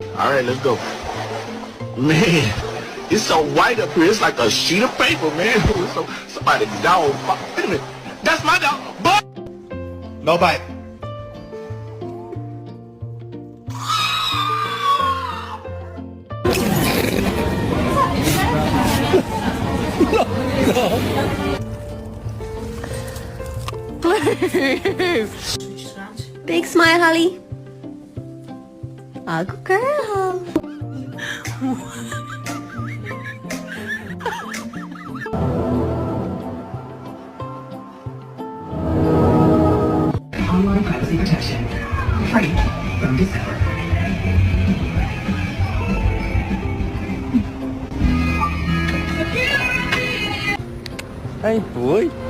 All right, let's go. Man, it's so white up here. It's like a sheet of paper, man. So, somebody dog. Wait a minute. That's my dog. But no bite. Big smile, Holly. Oh, good girl. Online privacy protection. Free from December. Ay, boy.